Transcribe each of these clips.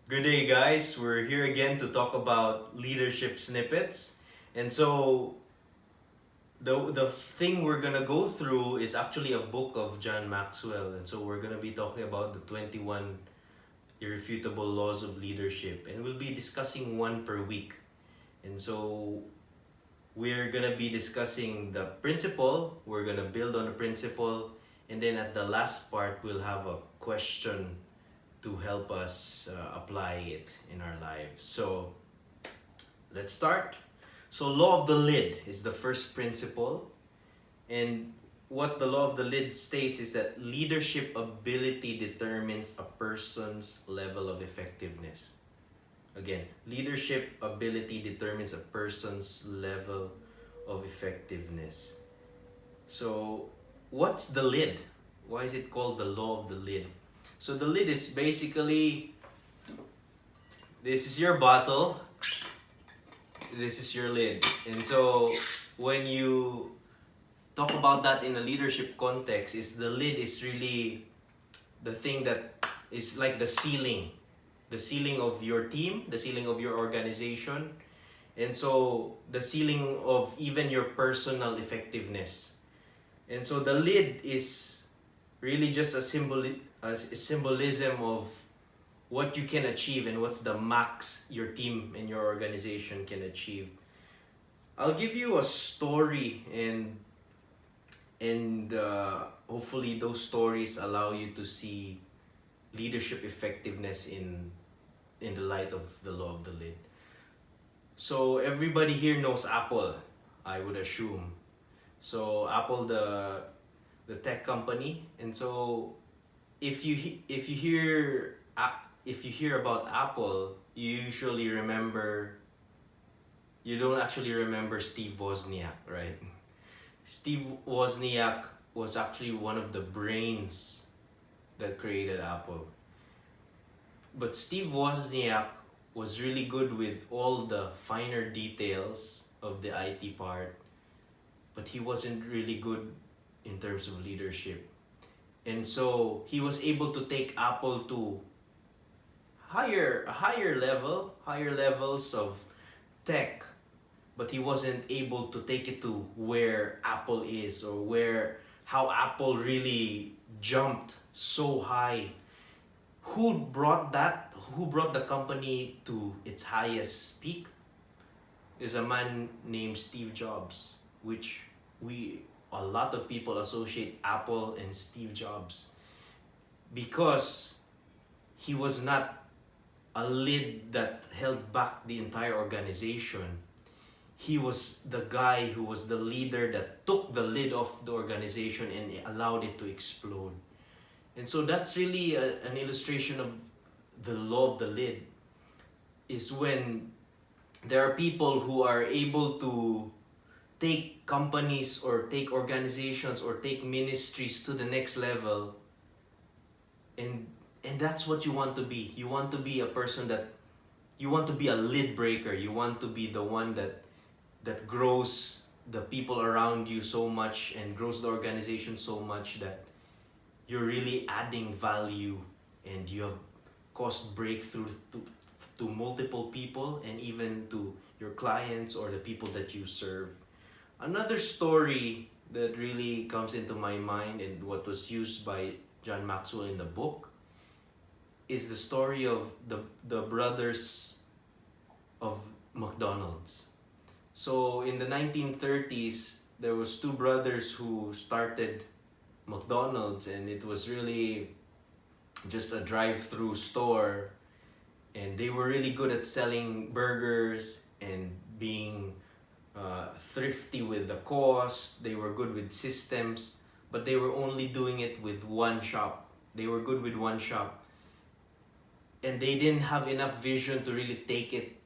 Good day, guys. We're here again to talk about leadership snippets. And so, the thing we're gonna go through is actually a book of John Maxwell. And so, we're gonna be talking about the 21 irrefutable laws of leadership. And we'll be discussing one per week. And so, we're gonna be discussing the principle, we're gonna build on the principle, and then at the last part, we'll have a question to help us apply it in our lives. So let's start. So law of the lid is the first principle, and what the law of the lid states is that leadership ability determines a person's level of effectiveness. Again, leadership ability determines a person's level of effectiveness. So what's the lid? Why is it called the law of the lid? So the lid is basically, this is your bottle, this is your lid. And so when you talk about that in a leadership context, is the lid is really the thing that is like the ceiling of your team, the ceiling of your organization, and so the ceiling of even your personal effectiveness. And so the lid is really just a symbolism of what you can achieve and what's the max your team and your organization can achieve. I'll give you a story, and hopefully those stories allow you to see leadership effectiveness in the light of the law of the lid. So everybody here knows Apple, I would assume. So Apple, the tech company, and so if you hear about Apple, you don't actually remember Steve Wozniak, right? Steve Wozniak was actually one of the brains that created Apple. But Steve Wozniak was really good with all the finer details of the IT part, but he wasn't really good in terms of leadership. And so he was able to take Apple to higher levels of tech, but he wasn't able to take it to where Apple is, or where how Apple really jumped so high. Who brought the company to its highest peak is a man named Steve Jobs, which we a lot of people associate Apple and Steve Jobs because he was not a lid that held back the entire organization. He was the guy who was the leader that took the lid off the organization and allowed it to explode. And so that's really an illustration of the law of the lid, is when there are people who are able to take companies or take organizations or take ministries to the next level, and that's what you want to be. You want to be a person that you want to be a lid breaker. You want to be the one that grows the people around you so much and grows the organization so much that you're really adding value, and you have caused breakthrough to multiple people and even to your clients or the people that you serve. Another story that really comes into my mind and what was used by John Maxwell in the book is the story of the brothers of McDonald's. So in the 1930s, there was two brothers who started McDonald's, and it was really just a drive-through store, and they were really good at selling burgers and being thrifty with the cost. They were good with systems, but they were only doing it with one shop. They were good with one shop, and they didn't have enough vision to really take it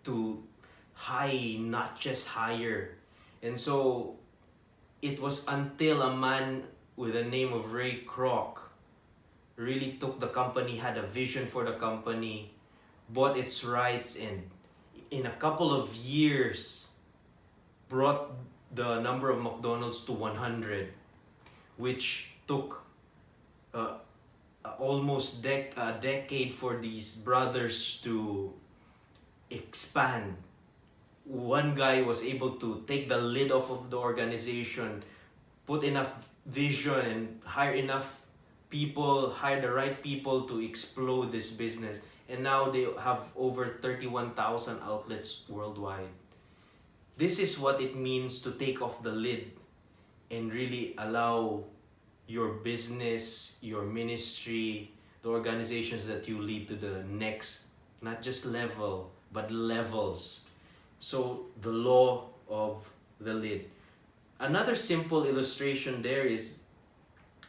to high, not just higher. And so it was until a man with the name of Ray Kroc really took the company, had a vision for the company, bought its rights, and in a couple of years brought the number of McDonald's to 100, which took almost a decade for these brothers to expand. One guy was able to take the lid off of the organization, put enough vision, and hire enough people, hire the right people to explode this business. And now they have over 31,000 outlets worldwide. This is what it means to take off the lid and really allow your business, your ministry, the organizations that you lead to the next, not just level, but levels. So the law of the lid. Another simple illustration there is,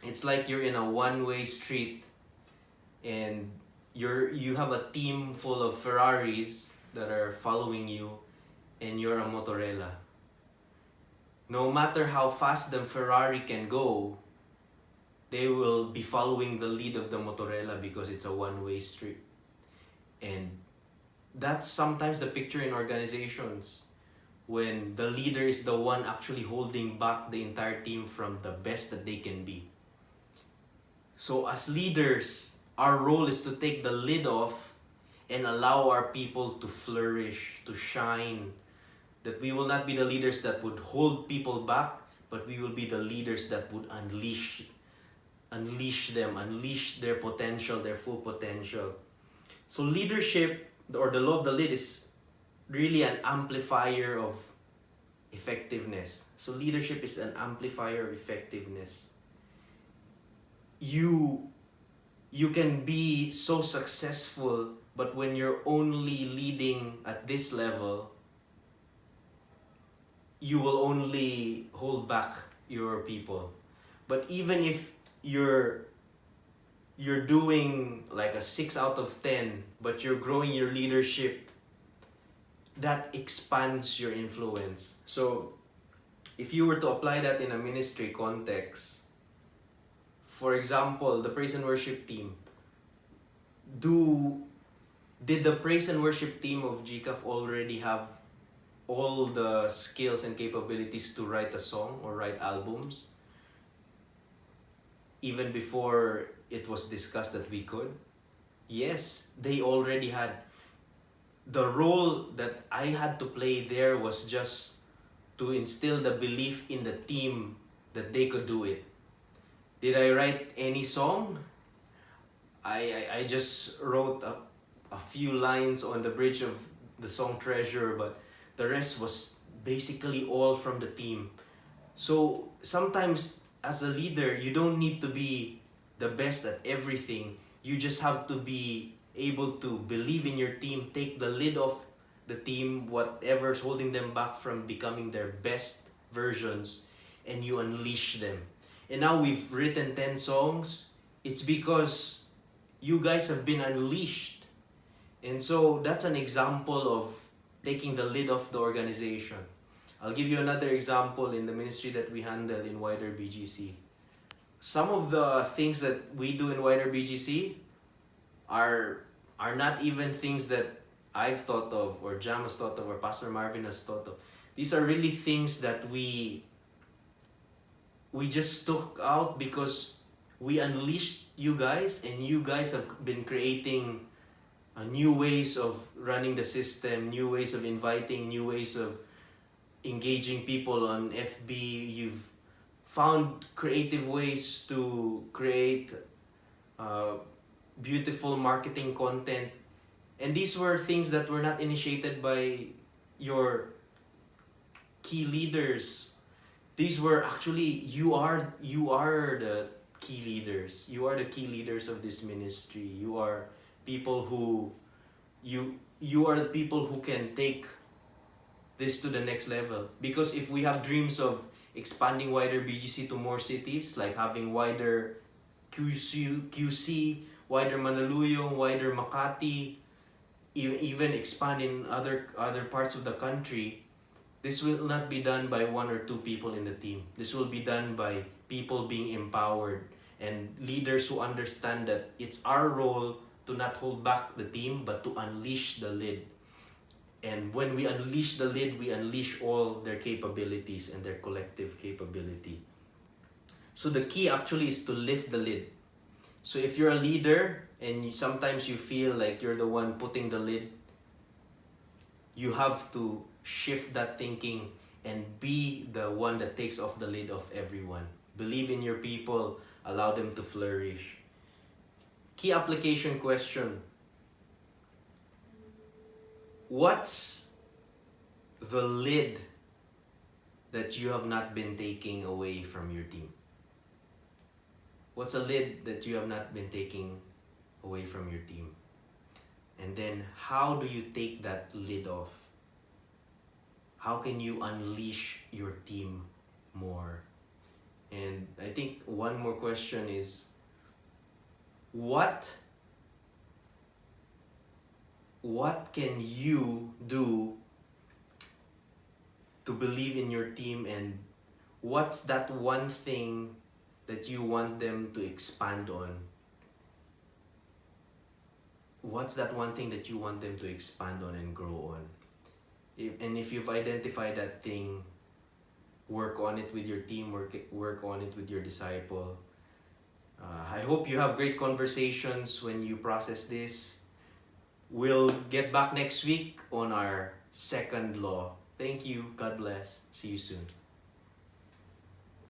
it's like you're in a one-way street and you have a team full of Ferraris that are following you, and you're a motorella. No matter how fast the Ferrari can go, they will be following the lead of the motorella because it's a one-way street. And that's sometimes the picture in organizations, when the leader is the one actually holding back the entire team from the best that they can be. So as leaders, our role is to take the lid off and allow our people to flourish, to shine. That we will not be the leaders that would hold people back, but we will be the leaders that would unleash them, unleash their potential, their full potential. So leadership, or the law of the lid, is really an amplifier of effectiveness. So leadership is an amplifier of effectiveness. You can be so successful, but when you're only leading at this level, you will only hold back your people. But even if you're doing like a 6 out of 10, but you're growing your leadership, that expands your influence. So if you were to apply that in a ministry context, for example, the praise and worship team, did the praise and worship team of GCAF already have all the skills and capabilities to write a song or write albums even before it was discussed that we could? Yes, they already had. The role that I had to play there was just to instill the belief in the team that they could do it. Did I write any song? I just wrote a few lines on the bridge of the song Treasure, but the rest was basically all from the team. So sometimes as a leader, you don't need to be the best at everything. You just have to be able to believe in your team, take the lid off the team, whatever's holding them back from becoming their best versions, and you unleash them. And now we've written 10 songs. It's because you guys have been unleashed. And so that's an example of taking the lid off the organization. I'll give you another example in the ministry that we handle in Wider BGC. Some of the things that we do in Wider BGC are not even things that I've thought of, or Jam has thought of, or Pastor Marvin has thought of. These are really things that we just took out because we unleashed you guys, and you guys have been creating new ways of running the system, new ways of inviting, new ways of engaging people on FB. You've found creative ways to create beautiful marketing content. And these were things that were not initiated by your key leaders. These were actually, you are the key leaders. You are the key leaders of this ministry. You are people who, you are the people who can take this to the next level. Because if we have dreams of expanding Wider BGC to more cities, like having Wider QC, Wider Mandaluyong, Wider Makati, even expand in other parts of the country, this will not be done by 1 or 2 people in the team. This will be done by people being empowered and leaders who understand that it's our role to not hold back the team, but to unleash the lid. And when we unleash the lid, we unleash all their capabilities and their collective capability. So the key actually is to lift the lid. So if you're a leader and sometimes you feel like you're the one putting the lid, you have to shift that thinking and be the one that takes off the lid of everyone. Believe in your people, allow them to flourish. Key application question. What's the lid that you have not been taking away from your team? What's a lid that you have not been taking away from your team? And then how do you take that lid off? How can you unleash your team more? And I think one more question is, what can you do to believe in your team, and what's that one thing that you want them to expand on? What's that one thing that you want them to expand on and grow on? And if you've identified that thing, work on it with your team, work on it with your disciple. I hope you have great conversations when you process this. We'll get back next week on our second law. Thank you. God bless. See you soon.